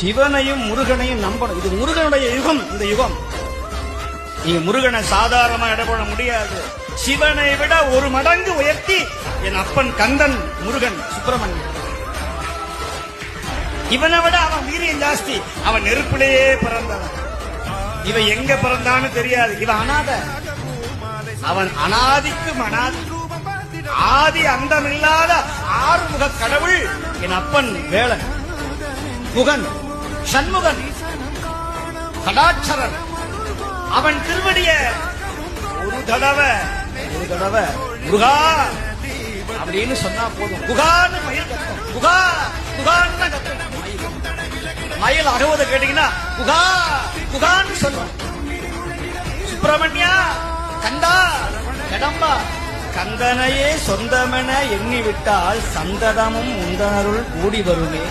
சிவனையும் முருகனையும் நம்பணும். இது முருகனுடைய யுகம். இந்த யுகம் நீங்க முருகனை சாதாரணமா இடப்பட முடியாது. சிவனை விட ஒரு மடங்கு உயர்த்தி என் அப்பன் கந்தன் முருகன் சுப்பிரமணியன். இவனை விட அவன் வீரியம் ஜாஸ்தி. அவன் நெருப்பிலேயே பிறந்தவன். இவன் எங்க பிறந்தான்னு தெரியாது. இவன் அனாத. அவன் அனாதிக்கும் அனாதி, ஆதி அந்தமில்லாத ஆறுமுக கடவுள் என் அப்பன் வேளன், முகன், சண்முகன், கடாட்சரன். அவன் திருவடிய ஒரு தடவை முருகா அப்படின்னு சொன்னா போதும். குகான்னு மயில் கத்தும். குகா குகான்னு கத்தும் மயில். அகவத கேட்டீங்கன்னா குகா குகான்னு சொல்லும். சுப்பிரமணியா, கந்தா, கடம்பா, கந்தனையே சொந்தமென எண்ணிவிட்டால் சந்ததமும் உந்தனருள் கூடி வருமே.